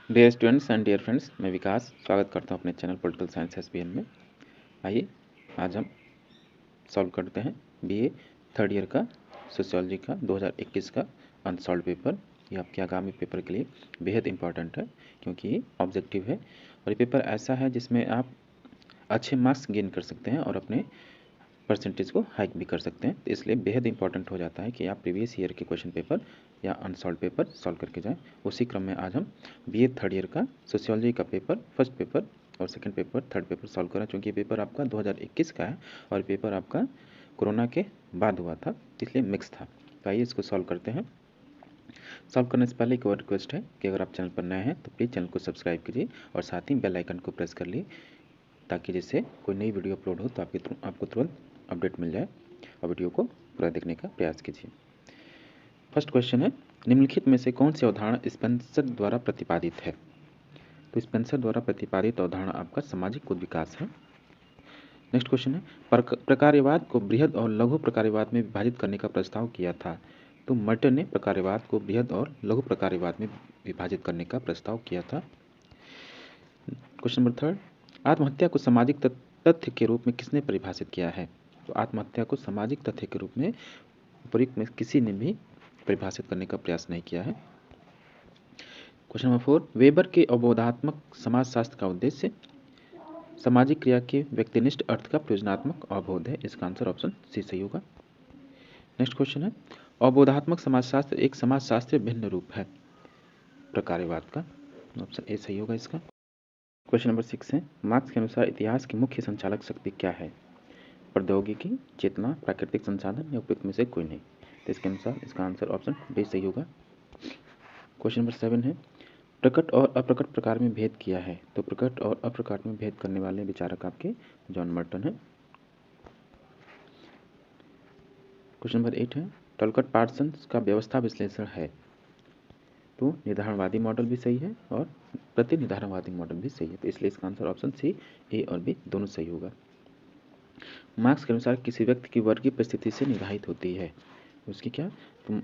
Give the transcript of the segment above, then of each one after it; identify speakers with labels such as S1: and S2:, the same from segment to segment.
S1: Dear students and dear friends, मैं विकास स्वागत करता हूं अपने चैनल पॉलिटिकल साइंस एसपीएन में। आइए आज हम सॉल्व करते हैं बीए थर्ड ईयर का सोशियोलॉजी का 2021 का अनसॉल्व पेपर। ये आपके आगामी पेपर के लिए बेहद इंपॉर्टेंट है क्योंकि ये ऑब्जेक्टिव है और ये पेपर ऐसा है जिसमें आप अच्छे मार्क्स गेन कर सकते हैं और अपने परसेंटेज को हाइक भी कर सकते हैं। तो इसलिए बेहद इंपॉर्टेंट हो जाता है कि आप प्रीवियस ईयर के क्वेश्चन पेपर या अनसॉल्व पेपर सॉल्व करके जाएं। उसी क्रम में आज हम बीए थर्ड ईयर का सोशियोलॉजी का पेपर फर्स्ट पेपर और second paper third paper solve करें, क्योंकि पेपर आपका 2021 का है और पेपर आपका कोरोना के बाद हुआ था, इसलिए मिक्स था। तो आइए इसको सॉल्व करते हैं। सॉल्व करने से पहले एक और रिक्वेस्ट है कि अगर आप चैनल पर नए हैं तो प्लीज़ चैनल को सब्सक्राइब कीजिए और साथ ही बेल आइकन को प्रेस कर लिए, ताकि जिससे कोई नई वीडियो अपलोड हो तो आपको तुरंत अपडेट मिल जाए और वीडियो को पूरा देखने का प्रयास कीजिए। फर्स्ट क्वेश्चन है, निम्नलिखित में से कौन सी अवधारणा स्पेंसर द्वारा प्रतिपादित है? तो स्पेंसर द्वारा प्रतिपादित अवधारणा आपका सामाजिक विकास है। नेक्स्ट क्वेश्चन है, प्रकार्यवाद को बृहद और लघु प्रकार्यवाद में विभाजित करने का प्रस्ताव किया था। तो मर्टर ने प्रकार्यवाद को बृहद और लघु प्रकार्यवाद में विभाजित करने का प्रस्ताव किया था। क्वेश्चन नंबर थर्ड, आत्महत्या को सामाजिक तथ्य के रूप में किसने परिभाषित किया है? तो आत्महत्या को सामाजिक तथ्य के रूप में उपयुक्त में किसी ने भी परिभाषित करने का प्रयास नहीं किया है। क्वेश्चन नंबर फोर, वेबर के अवबोधात्मक समाजशास्त्र का उद्देश्य सामाजिक क्रिया के व्यक्तिनिष्ठ अर्थ का प्रयोजनात्मक अवबोध है। इसका आंसर ऑप्शन सी सही होगा। नेक्स्ट क्वेश्चन है, अवबोधात्मक समाजशास्त्र एक समाजशास्त्रीय भिन्न रूप है प्रकार्यवाद का। ऑप्शन ए सही होगा इसका। क्वेश्चन नंबर सिक्स है, मार्क्स के अनुसार इतिहास की मुख्य संचालक शक्ति क्या है? प्रौद्योगिकी, चेतना, प्राकृतिक संसाधन या उपयुक्त में से कोई नहीं। तो इसके अनुसार इसका आंसर ऑप्शन डी सही होगा। क्वेश्चन नंबर सेवन है, प्रकट और अप्रकट प्रकार में भेद किया है। तो प्रकट और अप्रकट में भेद करने वाले विचारक आपके जॉन मर्टन है। क्वेश्चन नंबर एट है, टॉलकट पार्सन्स का व्यवस्था विश्लेषण है। तो निर्धारणवादी मॉडल भी सही है और प्रतिनिर्धारणवादी मॉडल भी सही है, तो इसलिए इसका आंसर ऑप्शन सी ए और बी दोनों सही होगा। मार्क्स के अनुसार किसी व्यक्ति की वर्गीय परिस्थिति से निर्धारित होती है। उसकी क्या? तो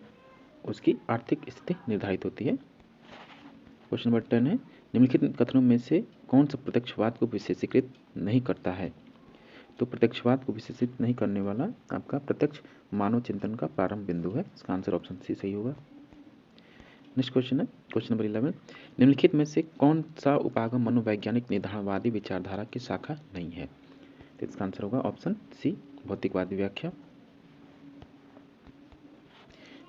S1: उसकी आर्थिक स्थिति निर्धारित होती है। क्वेश्चन नंबर 10 है, निम्नलिखित कथनों में से कौन सा प्रत्यक्षवाद को विशेषीकृत नहीं करता है? तो प्रत्यक्षवाद को विशेषित नहीं करने वाला आपका प्रत्यक्ष मानव चिंतन का प्रारंभ बिंदु है। इसका आंसर ऑप्शन सी सही होगा। नेक्स्ट क्वेश्चन है, क्वेश्चन नंबर 11, निम्नलिखित में से कौन सा उपागम मनोवैज्ञानिक निर्धारणवादी विचारधारा की शाखा नहीं है? तो इसका आंसर होगा ऑप्शन सी भौतिकवादी व्याख्या।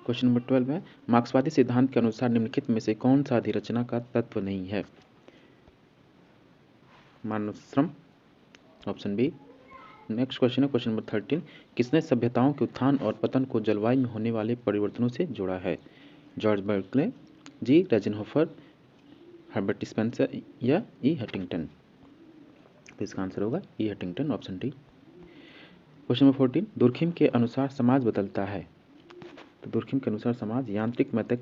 S1: क्वेश्चन नंबर 12 है, मार्क्सवादी सिद्धांत के अनुसार निम्नलिखित में से कौन सा अधिरचना का तत्व नहीं है? मानव ऑप्शन बी। नेक्स्ट क्वेश्चन है, क्वेश्चन नंबर 13, किसने सभ्यताओं के उत्थान और पतन को जलवायु में होने वाले परिवर्तनों से जोड़ा है? George Berkeley, G Ratzenhofer, Herbert Spencer या ई हटिंगटन? तो इसका आंसर होगा E Huntington, option D. Question number 14, Durkheim के अनुसार समाज बदलता है। तो दुर्खिम के अनुसार समाज यांत्रिक मैथक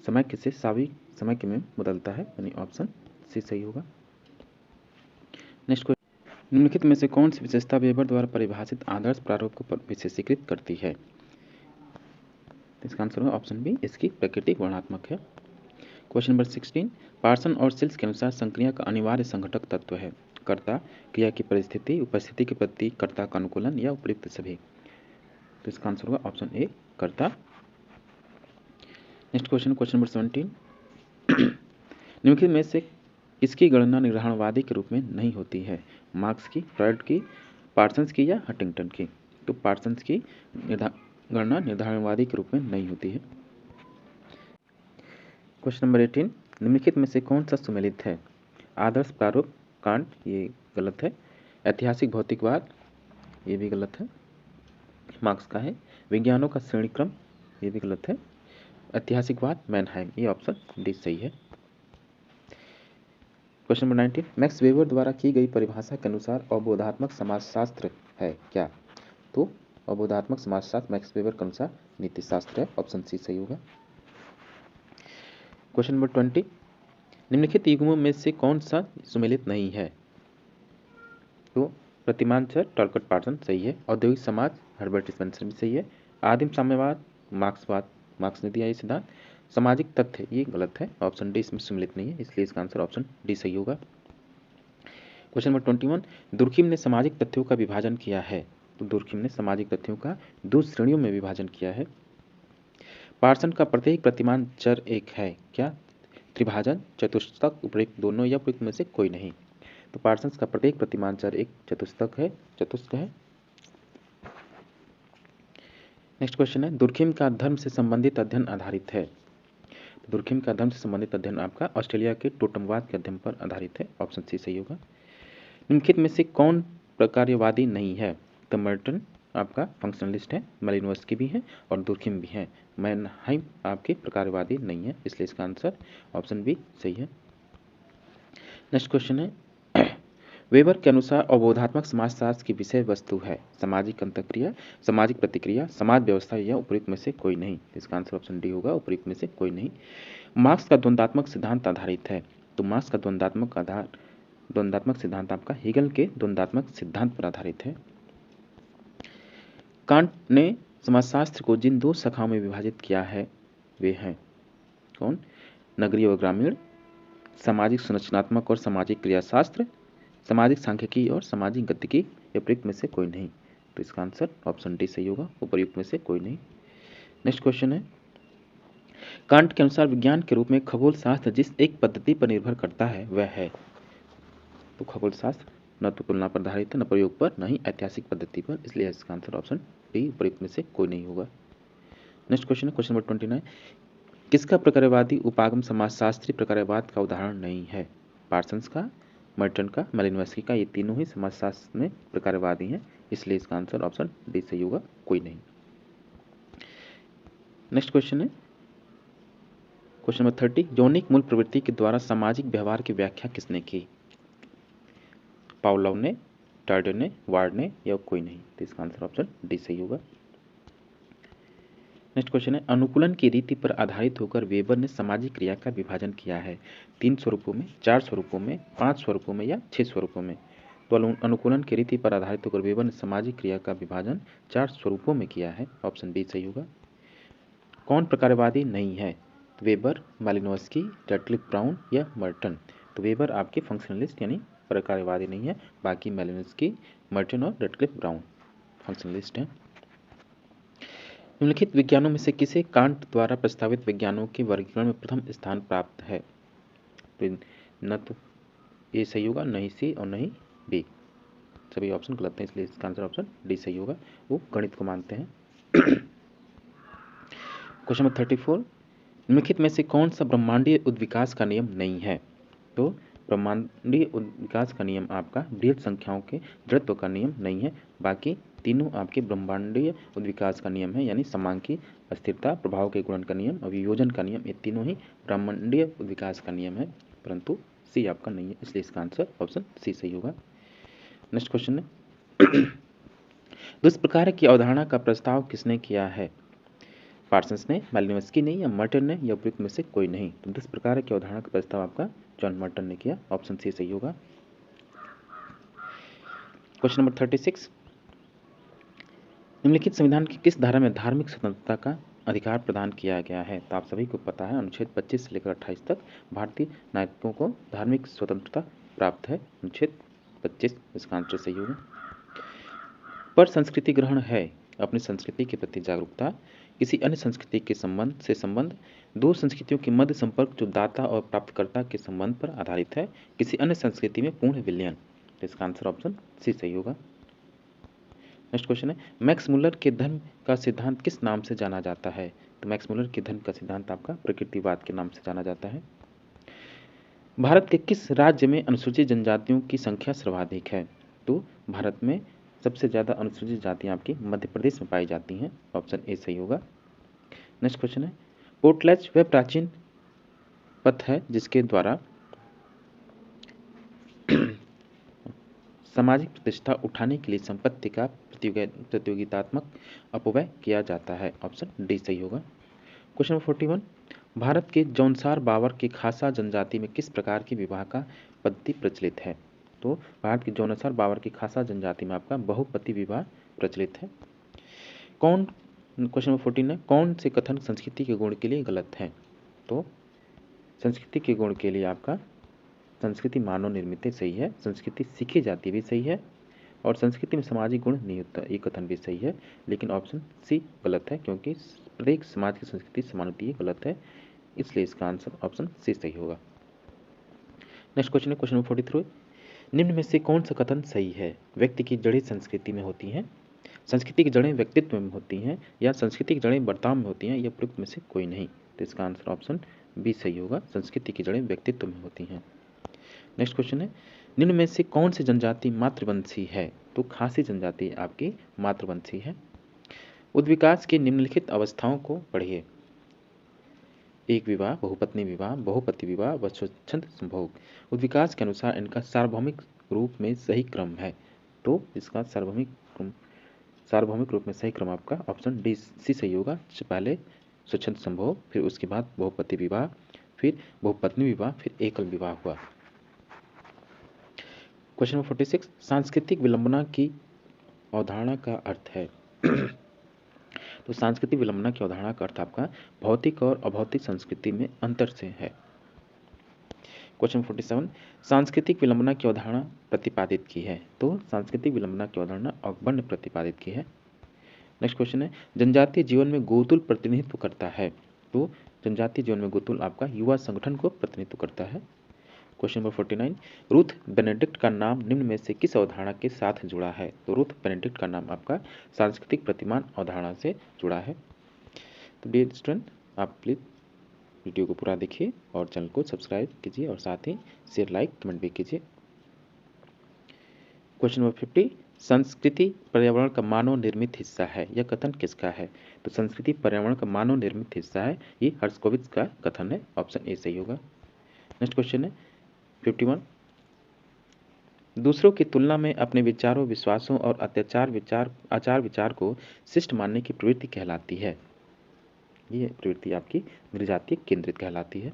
S1: समय के से साविक समय के में बदलता है, यानी ऑप्शन सी सही होगा। नेक्स्ट, निम्नलिखित में से कौन सी विशेषता वेबर द्वारा परिभाषित आदर्श प्रारूप को विशेषीकृत करती है? इसका आंसर होगा ऑप्शन बी, इसकी प्रकृति वर्णनात्मक है। क्वेश्चन नंबर 16, पार्सन और सिल्स के अनुसार संक्रिया का अनिवार्य संघटक तत्व है कर्ता, क्रिया की परिस्थिति, उपस्थिति के प्रति कर्ता का अनुकूलन या उपयुक्त सभी। तो इसका आंसर होगा ऑप्शन ए कर्ता। नेक्स्ट क्वेश्चन, क्वेश्चन नंबर 17, निम्नलिखित में से इसकी गणना निर्धारणवादी के रूप में नहीं होती है? मार्क्स की, फ्रॉइड की, पार्सन्स की या हटिंगटन की? तो पार्सन्स की गणना निर्धारणवादी के रूप में नहीं होती है। क्वेश्चन नंबर 18, निम्नलिखित में से कौन सा सुमेलित है? आदर्श प्रारूप कांट, ये गलत है। ऐतिहासिक भौतिकवाद, ये भी गलत है, मार्क्स का है। विज्ञानों का श्रेणीक्रम, ये भी गलत है। ऐतिहासिकवाद मैनहाइम, ये ऑप्शन डी सही है। क्वेश्चन नंबर 19, मैक्स वेबर द्वारा की गई परिभाषा के अनुसार अवबोधात्मक समाजशास्त्र है क्या? तो अवबोधात्मक समाजशास्त्र मैक्स वेबर के अनुसार नीतिशास्त्र है, ऑप्शन सी सही होगा। क्वेश्चन नंबर 20, निम्नलिखित युग्मों में से कौन सा सुमेलित नहीं है? तो प्रतिमांचर टॉलकट पार्सन सही है। औद्योगिक समाज हर्बर्ट स्पेंसर भी सही है। आदिम साम्यवाद मार्क्सवाद, मार्क्स ने दिया ये सिद्धांत। सामाजिक तथ्य, ये गलत है, ऑप्शन डी इसमें सम्मिलित नहीं है, इसलिए इसका आंसर ऑप्शन डी सही होगा। क्वेश्चन नंबर 21, दुर्खिम ने सामाजिक तथ्यों का विभाजन किया है। तो दुर्खिम ने सामाजिक तथ्यों का 2 श्रेणियों में विभाजन किया है। पार्सन का प्रत्येक प्रतिमान चर एक है, क्या? त्रिभाजन, चतुष्टक, उपयुक्त दोनों या उपयुक्त में से कोई नहीं। तो पार्सन का प्रत्येक प्रतिमान चर एक चतुष्टक है, चतुष्क है। नेक्स्ट क्वेश्चन है, दुर्खिम का धर्म से संबंधित अध्ययन आधारित है। दुर्खिम का धर्म से संबंधित अध्ययन आपका ऑस्ट्रेलिया के टोटमवाद के अध्ययन पर आधारित है, ऑप्शन सी सही होगा। निम्नलिखित में से कौन प्रकार्यवादी नहीं है? तो मर्टन आपका फंक्शनलिस्ट है, मालिनोव्स्की भी है और दुर्खिम भी है। मैनहाइम आपके प्रकार्यवादी नहीं है, इसलिए इसका आंसर ऑप्शन बी सही है। नेक्स्ट क्वेश्चन है, वेबर के अनुसार अवबोधात्मक समाजशास्त्र की विषय वस्तु है सामाजिक अंतःक्रिया, सामाजिक प्रतिक्रिया, समाज व्यवस्था या उपयुक्त में से कोई नहीं। इसका आंसर ऑप्शन डी होगा, उपयुक्त में से कोई नहीं। मार्क्स का द्वंद्वात्मक सिद्धांत आधारित है। तो मार्क्स का द्वंद्वात्मक सिद्धांत आपका हेगल के द्वंद्वात्मक सिद्धांत पर आधारित है। कांट ने समाजशास्त्र को जिन 2 शाखाओं में विभाजित किया है वे हैं कौन? नगरीय व ग्रामीण, सामाजिक संरचनात्मक और सामाजिक क्रियाशास्त्र, सामाजिक सांख्यिकी और सामाजिक गतिकी, उपयुक्त में से कोई नहीं। तो इसका आंसर ऑप्शन डी सही होगा, उपयुक्त में से कोई नहीं। नेक्स्ट क्वेश्चन है, कांट के अनुसार विज्ञान के रूप में खगोल शास्त्र जिस एक पद्धति पर निर्भर करता है वह है। तो खगोल शास्त्र न तो तुलना पर आधारित है, न प्रयोग पर, न ही ऐतिहासिक पद्धति पर, इसलिए इसका आंसर ऑप्शन डी, उपयुक्त में से कोई नहीं होगा। नेक्स्ट क्वेश्चन है, क्वेश्चन नंबर 29, किसका प्रकार्यवादी उपागम समाजशास्त्रीय प्रकार्यवाद का उदाहरण नहीं है? पार्सन्स का, मर्टन का, मालिनोव्स्की का, ये तीनों ही समाजशास्त्र में प्रकार्यवादी हैं, इसलिए इसका आंसर ऑप्शन डी सही होगा, कोई नहीं। नेक्स्ट क्वेश्चन है, क्वेश्चन नंबर 30, यौनिक मूल प्रवृत्ति के द्वारा सामाजिक व्यवहार की व्याख्या किसने की? पावलोव ने, टार्डर ने, वार्ड ने या कोई नहीं। तो इसका आंसर ऑप्शन डी सही होगा। नेक्स्ट क्वेश्चन है, अनुकूलन की रीति पर आधारित होकर वेबर ने सामाजिक क्रिया का विभाजन किया है 3 स्वरूपों में, 4 स्वरूपों में, 5 स्वरूपों में या 6 स्वरूपों में। तो अनुकूलन की रीति पर आधारित होकर वेबर ने सामाजिक क्रिया का विभाजन 4 स्वरूपों में किया है, ऑप्शन डी सही होगा। कौन प्रकार्यवादी नहीं है? वेबर, मालिनोव्स्की, रैडक्लिफ ब्राउन या मर्टन। तो वेबर आपके फंक्शनलिस्ट यानी प्रकार्यवादी नहीं है, बाकी मालिनोव्स्की, मर्टन और रैडक्लिफ ब्राउन फंक्शनलिस्ट हैं। निम्नलिखित विज्ञानों में से किसे कांट द्वारा प्रस्तावित विज्ञानों के वर्गीकरण में प्रथम स्थान प्राप्त है? तो न तो ए सही होगा, नहीं सी और नहीं बी, सभी ऑप्शन गलत हैं, इसलिए इसका आंसर ऑप्शन डी सही होगा, वो गणित को मानते हैं। क्वेश्चन नंबर 34, निम्नलिखित में से कौन सा ब्रह्मांडीय उद्विकास का नियम नहीं है? तो ब्रह्मांडीय उद्विकास का नियम आपका बृहत संख्याओं के जड़त्व का नियम नहीं है, बाकी तीनों आपके ब्रह्मांडीय उद्विकास का नियम है, यानी समांकी अस्थिरता, प्रभाव के गुणन का नियम, अभियोजन का नियम, ये तीनों ही ब्रह्मांडीय उद्विकास का नियम है, परंतु सी आपका नहीं है, इसलिए इसका आंसर ऑप्शन सी सही होगा। नेक्स्ट क्वेश्चन है, दुष्प्रकार की अवधारणा का प्रस्ताव किसने किया है? पार्सन्स ने, मालिनोव्स्की ने या मर्टन ने या उपयुक्त में से कोई नहीं। तो 10 प्रकार की अवधारणा का प्रस्ताव आपका जॉन मर्टन ने किया, ऑप्शन सी सही होगा। क्वेश्चन नंबर 36, निम्नलिखित संविधान की किस धारा में धार्मिक स्वतंत्रता का अधिकार प्रदान किया गया है? तो आप सभी को पता है, अनुच्छेद 25 से लेकर 28 तक भारतीय नागरिकों को धार्मिक स्वतंत्रता प्राप्त है, अनुच्छेद 25, इसका आंसर सही होगा। पर संस्कृति ग्रहण है अपनी संस्कृति के प्रति जागरूकता, किसी अन्य संस्कृति के संबंध, दो संस्कृतियों के मध्य संपर्क जो दाता और प्राप्तकर्ता के संबंध पर आधारित है, किसी अन्य संस्कृति में पूर्ण विलयन। तो इसका आंसर ऑप्शन सी सही होगा। नेक्स्ट क्वेश्चन है, मैक्स मुलर के धर्म का सिद्धांत किस नाम से जाना जाता है? तो मैक्स मुलर के धर्म का सिद्धांत आपका प्रकृतिवाद के नाम से जाना जाता है। भारत के किस राज्य में अनुसूचित जनजातियों की संख्या सर्वाधिक है? तो भारत में सबसे ज़्यादा अनुसूचित जातियाँ आपकी मध्य प्रदेश में पाई जाती हैं, ऑप्शन ए सही होगा। नेक्स्ट क्वेश्चन है, पोर्टलैच वह प्राचीन पथ है जिसके द्वारा सामाजिक प्रतिष्ठा उठाने के लिए संपत्ति का प्रतियोगितात्मक अपव्यय किया जाता है, ऑप्शन डी सही होगा। क्वेश्चन नंबर 41, भारत के जौनसार बावर की खासा जनजाति में किस प्रकार की विवाह का पद्धति प्रचलित है? तो भारत के जौनसार बावर की खासा जनजाति में आपका बहुपति विवाह प्रचलित है। क्वेश्चन नंबर 14 है, कौन से कथन संस्कृति के गुण के लिए गलत है? तो संस्कृति के गुण के लिए आपका संस्कृति मानव निर्मित सही है, संस्कृति सीखी जाती भी सही है, और संस्कृति में सामाजिक गुण नहीं होता ये कथन भी सही है। लेकिन ऑप्शन सी गलत है, क्योंकि प्रत्येक समाज की संस्कृति समान होती है, गलत है, इसलिए इसका आंसर ऑप्शन सी सही होगा। नेक्स्ट क्वेश्चन है क्वेश्चन नंबर 43। निम्न में से कौन सा कथन सही है? व्यक्ति की जड़ें संस्कृति में होती हैं, संस्कृति की जड़ें व्यक्तित्व में होती हैं, या संस्कृति की जड़ें बर्ताव में होती हैं, या प्रयुक्त में से कोई नहीं। तो इसका आंसर ऑप्शन बी सही होगा, संस्कृति की जड़ें व्यक्तित्व में होती हैं। नेक्स्ट क्वेश्चन है निम्न में से कौन सी जनजाति मातृवंशी है? तो खासी जनजाति आपकी मातृवंशी है। उद्विकास की निम्नलिखित अवस्थाओं को पढ़िए। एक विवाह, बहुपत्नी विवाह, बहुपति विवाह व स्वच्छंद संभोग। उद्विकास के अनुसार इनका सार्वभौमिक रूप में सही क्रम है। तो इसका सार्वभौमिक रूप में सही क्रम आपका ऑप्शन डी सी सही होगा। पहले स्वच्छंद संभोग, फिर उसके बाद बहुपति विवाह, फिर बहुपत्नी विवाह, फिर एकल विवाह हुआ। Question number 46। सांस्कृतिक विलंबना की अवधारणा का अर्थ है। तो सांस्कृतिक विलंबना की अवधारणा का अर्थ आपका भौतिक और अभौतिक संस्कृति में अंतर से है। क्वेश्चन 47। सांस्कृतिक विलंबना की अवधारणा प्रतिपादित की है। तो सांस्कृतिक विलंबना की अवधारणा अकबर ने प्रतिपादित की है। नेक्स्ट क्वेश्चन है जनजातीय जीवन में गोतुल प्रतिनिधित्व करता है। तो जनजातीय जीवन में गोतुल आपका युवा संगठन को प्रतिनिधित्व करता है। Question number 49। रूथ बेनेडिक्ट का नाम निम्न में से किस अवधारणा के साथ जुड़ा है? तो रूथ बेनेडिक्ट का नाम आपका सांस्कृतिक प्रतिमान अवधारणा से जुड़ा है। तो डियर स्टूडेंट, आप प्लीज वीडियो को पूरा देखिए और चैनल को सब्सक्राइब कीजिए और साथ ही शेयर, लाइक, कमेंट भी कीजिए। Question number 50। संस्कृति पर्यावरण का मानव निर्मित हिस्सा है, यह कथन किसका है? तो संस्कृति पर्यावरण का मानव निर्मित हिस्सा है, ये हर्स्कोविट्ज का कथन है, ऑप्शन ए सही होगा। नेक्स्ट क्वेश्चन है 51। दूसरों की तुलना में अपने विचारों, विश्वासों और आचार विचार को शिष्ट मानने की प्रवृत्ति कहलाती है। ये प्रवृत्ति आपकी निर्जातीय केंद्रित कहलाती है।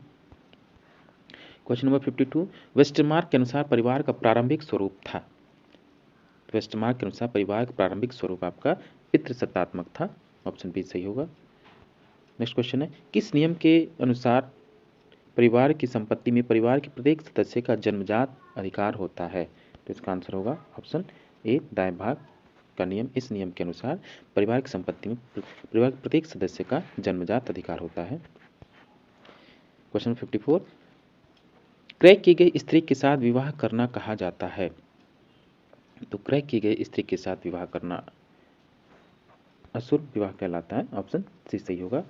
S1: Question number 52। वेस्टरमार्क के अनुसार परिवार का प्रारंभिक स्वरूप था। वेस्टरमार्क के अनुसार परिवार का प्रारंभिक स्वरूप आपका पितृसत्तात्मक था, ऑप्शन बी सही होगा। नेक्स्ट क्वेश्चन है किस नियम के अनुसार परिवार की संपत्ति में परिवार के प्रत्येक सदस्य का जन्मजात अधिकार होता है? तो इसका आंसर होगा ऑप्शन ए दाएं भाग का नियम। इस नियम के अनुसार परिवार की संपत्ति में परिवार के प्रत्येक सदस्य का जन्मजात अधिकार होता है। क्वेश्चन 54। क्रय की गई स्त्री के साथ विवाह करना कहा जाता है। तो क्रय की गई स्त्री के साथ विवाह करना असुर विवाह कहलाता है, ऑप्शन सी सही होगा।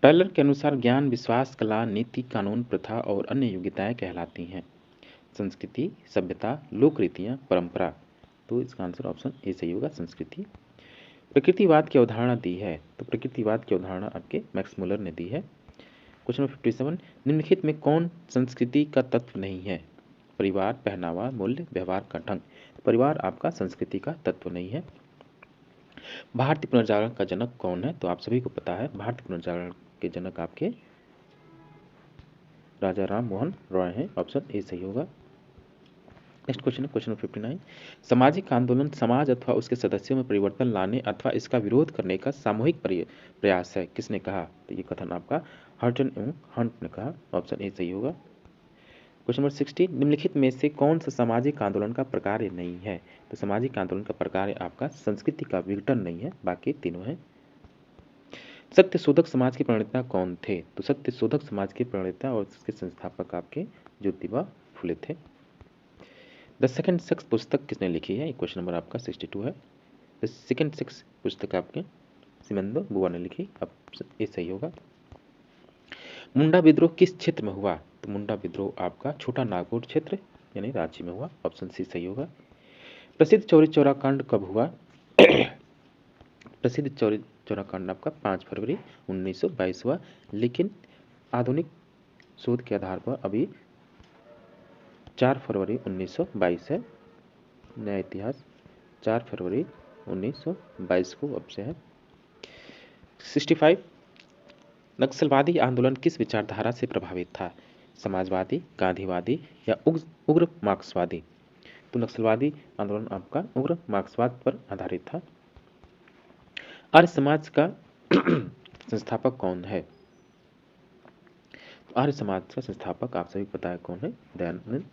S1: टैलर के अनुसार ज्ञान, विश्वास, कला, नीति, कानून, प्रथा और अन्य योग्यताएं कहलाती हैं। संस्कृति, सभ्यता, लोक रीतियां, परंपरा। तो इसका आंसर ऑप्शन ए सही होगा, संस्कृति। प्रकृतिवाद की अवधारणा दी है। तो प्रकृतिवाद की अवधारणा आपके मैक्स मुलर ने दी है। Question number 57। निम्नलिखित में कौन संस्कृति का तत्व नहीं है? परिवार, पहनावा, मूल्य, व्यवहार का ढंग। परिवार आपका संस्कृति का तत्व नहीं है। भारतीय पुनर्जागरण का जनक कौन है? तो आप सभी को पता है, भारतीय पुनर्जागरण के जनक आपके राजा राम मोहन रॉय हैं, ऑप्शन ए सही होगा। नेक्स्ट क्वेश्चन है क्वेश्चन नंबर 59। सामाजिक आंदोलन समाज अथवा उसके सदस्यों में परिवर्तन लाने अथवा इसका विरोध करने का सामूहिक प्रयास है, किसने कहा? तो ये कथन आपका हर्टन एवं हंट ने कहा, ऑप्शन ए सही होगा। Question number 60। निम्नलिखित में से कौन सा सामाजिक आंदोलन का प्रकार नहीं है? तो सामाजिक आंदोलन का प्रकार आपका संस्कृति का विघटन नहीं है, बाकी तीनों है। सत्यशोधक समाज के प्रणेता कौन थे? तो सत्यशोधक समाज के प्रणेता और उसके संस्थापक आपके ज्योतिबा फुले थे। द सेकंड सेक्स पुस्तक किसने लिखी है? क्वेश्चन नंबर आपका 62 है। द सेकंड सेक्स पुस्तक आपके सिमंदो बुआ ने लिखी, ऑप्शन ए सही होगा। मुंडा विद्रोह किस क्षेत्र में हुआ? तो मुंडा विद्रोह आपका छोटा नागपुर क्षेत्र यानी रांची में हुआ, ऑप्शन सी सही होगा। प्रसिद्ध चौरी चौरा कांड कब हुआ? प्रसिद्ध चौरी चौरा कांड आपका 5 फरवरी 1922 हुआ, लेकिन आधुनिक शोध के आधार पर अभी 4 फरवरी 1922 है। नया इतिहास 4 फरवरी 1922 को अब से है। 65। नक्सलवादी आंदोलन किस विचारधारा से प्रभावित था? समाजवादी, गांधीवादी या उग्र मार्क्सवादी? तो नक्सलवादी आंदोलन आपका उग्र मार्क्सवाद पर आधारित था। आर्य समाज का संस्थापक कौन है? तो आर्य समाज का संस्थापक आप सभी पता है कौन है? दयानंद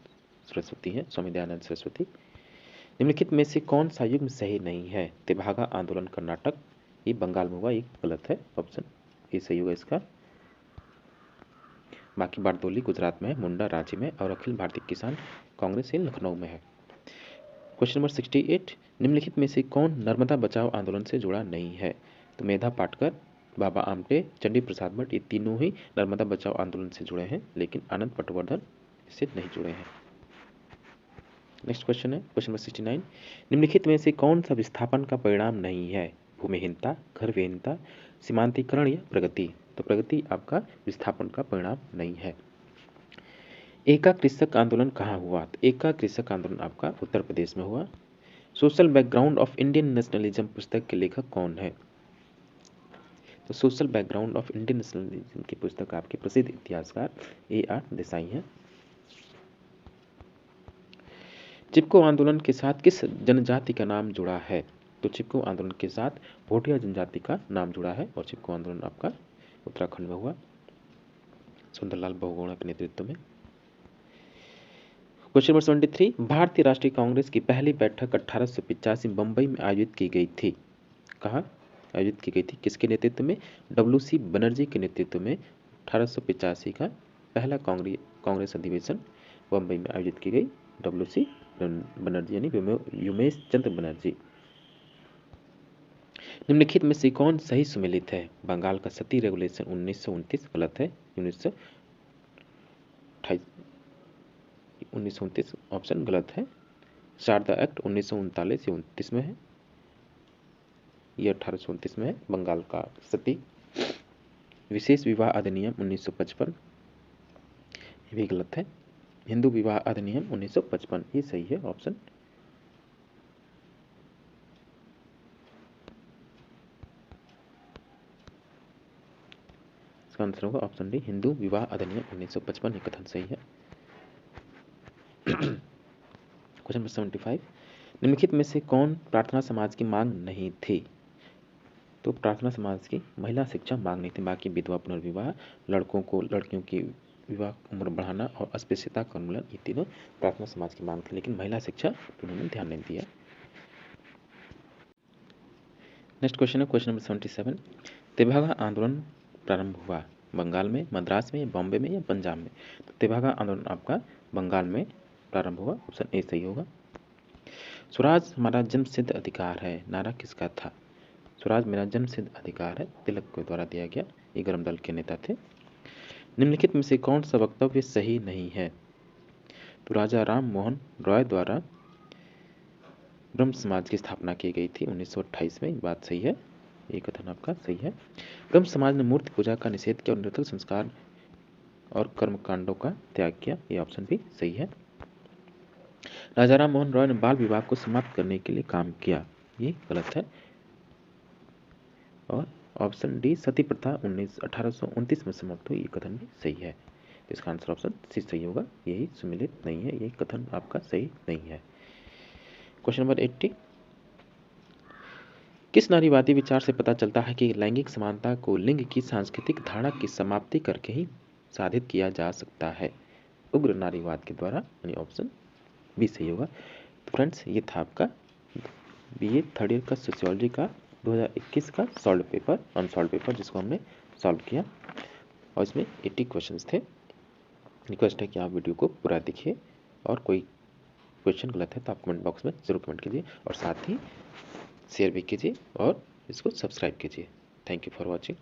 S1: सरस्वती है, स्वामी दयानंद सरस्वती। निम्नलिखित में से कौन सा युग्म सही नहीं है? तेभागा आंदोलन कर्नाटक, ये बंगाल में हुआ, ये गलत है, ऑप्शन ए सही होगा इसका। बाकी बारदोली गुजरात में है, मुंडा रांची में, और अखिल भारतीय किसान कांग्रेस ये लखनऊ में है। क्वेश्चन नंबर 68, निम्नलिखित में से कौन नर्मदा बचाओ आंदोलन से जुड़ा नहीं है? तो मेधा पाटकर, बाबा आमटे, चंडी प्रसाद भट्ट, ये तीनों ही नर्मदा बचाओ आंदोलन से जुड़े हैं, लेकिन आनंद पटवर्धन इससे नहीं जुड़े हैं। नेक्स्ट क्वेश्चन है क्वेश्चन नंबर 69, निम्नलिखित में से कौन सा विस्थापन का परिणाम नहीं है? भूमिहीनता, घर विहीनता, सीमांतीकरण या प्रगति? तो प्रगति आपका विस्थापन का परिणाम नहीं है। एका कृषक आंदोलन कहाँ हुआ? तो एका कृषक आंदोलन आपका उत्तर प्रदेश में हुआ। Social background of Indian nationalism पुस्तक के लेखक कौन है? तो social background of Indian nationalism की पुस्तक आपके प्रसिद्ध इतिहासकार A.R. देसाई हैं। चिपको आंदोलन के साथ किस जनजाति का नाम जुड़ा है? तो चिपको आंदोलन के साथ भोटिया जनजाति का नाम जुड़ा है, और चिपको आंदोलन आपका उत्तराखंड में हुआ, सुंदरलाल बहुगुणा के नेतृत्व में। क्वेश्चन नंबर 73, भारतीय राष्ट्रीय कांग्रेस की पहली बैठक 1885 बंबई में आयोजित की गई थी। कहाँ आयोजित की गई थी? किसके नेतृत्व में? WC बनर्जी के नेतृत्व में 1885 का पहला कांग्रेस अधिवेशन बंबई में आयोजित की गई। WC बनर्जी यानी व्योमेश चंद्र बनर्जी। निम्नलिखित में से कौन सही सुमेलित है? बंगाल का सती रेगुलेशन 1929 गलत है, 1929 ऑप्शन गलत है। शारदा एक्ट 1939 29 में है, ये 1829 में है। बंगाल का सती। विशेष विवाह अधिनियम 1955, ये भी गलत है। हिंदू विवाह अधिनियम 1955, ये सही है ऑप्शन। इसका आंसर होगा ऑप्शन डी, हिंदू विवाह अधिनियम 1955, ये कथन सही है। क्वेश्चन नंबर 75, निम्नलिखित में से कौन प्रार्थना समाज की मांग नहीं थी? तो प्रार्थना समाज की महिला शिक्षा मांग नहीं थी, बाकी विधवा पुनर्विवाह, लड़कियों की विवाह उम्र बढ़ाना और अस्पृश्यता का उन्मूलन, ये तीनों प्रार्थना समाज की मांग थी, लेकिन महिला शिक्षा उन्होंने ध्यान नहीं दिया। नेक्स्ट क्वेश्चन है क्वेश्चन नंबर 77, तेभागा आंदोलन प्रारंभ हुआ बंगाल में, मद्रास में, बॉम्बे में या पंजाब में? तो तेभागा आंदोलन आपका बंगाल में प्रारंभ हुआ, ऑप्शन ए सही होगा। स्वराज हमारा जन्मसिद्ध अधिकार है, नारा किसका था? स्वराज मेरा जन्मसिद्ध अधिकार है, तिलक के द्वारा दिया गया, ये गरम दल के नेता थे। निम्नलिखित में से कौन सा वक्तव्य सही नहीं है? तो राजा राम मोहन रॉय द्वारा ब्रह्म समाज की स्थापना की गई थी 1928 में, बात सही है, ये कथन आपका सही है। ब्रह्म समाज ने मूर्ति पूजा का निषेध किया और निरर्थक संस्कार और कर्मकांडों का त्याग किया, ये ऑप्शन भी सही है। राजा राम मोहन रॉय ने बाल विवाह को समाप्त करने के लिए काम किया, ये गलत है। और ऑप्शन डी, सती प्रथा 1829 में समाप्त हुई, ये कथन भी सही है। तो इसका आंसर ऑप्शन सी सही होगा, यही सुमिलित नहीं है, यही कथन आपका सही नहीं है। क्वेश्चन नंबर 80, किस नारीवादी विचार से पता चलता है कि लैंगिक समानता को लिंग की सांस्कृतिक धारणा की समाप्ति करके ही साधित किया जा सकता है? उग्र नारीवाद के द्वारा, यानी ऑप्शन बी सही होगा। तो फ्रेंड्स, ये था आपका BA थर्ड ईयर का सोशियोलॉजी का 2021 का सॉल्व पेपर, अनसॉल्व पेपर, जिसको हमने सॉल्व किया, और इसमें 80 क्वेश्चंस थे। रिक्वेस्ट है कि आप वीडियो को पूरा देखिए, और कोई क्वेश्चन गलत है तो आप कमेंट बॉक्स में ज़रूर कमेंट कीजिए, और साथ ही शेयर भी कीजिए और इसको सब्सक्राइब कीजिए। Thank you for watching.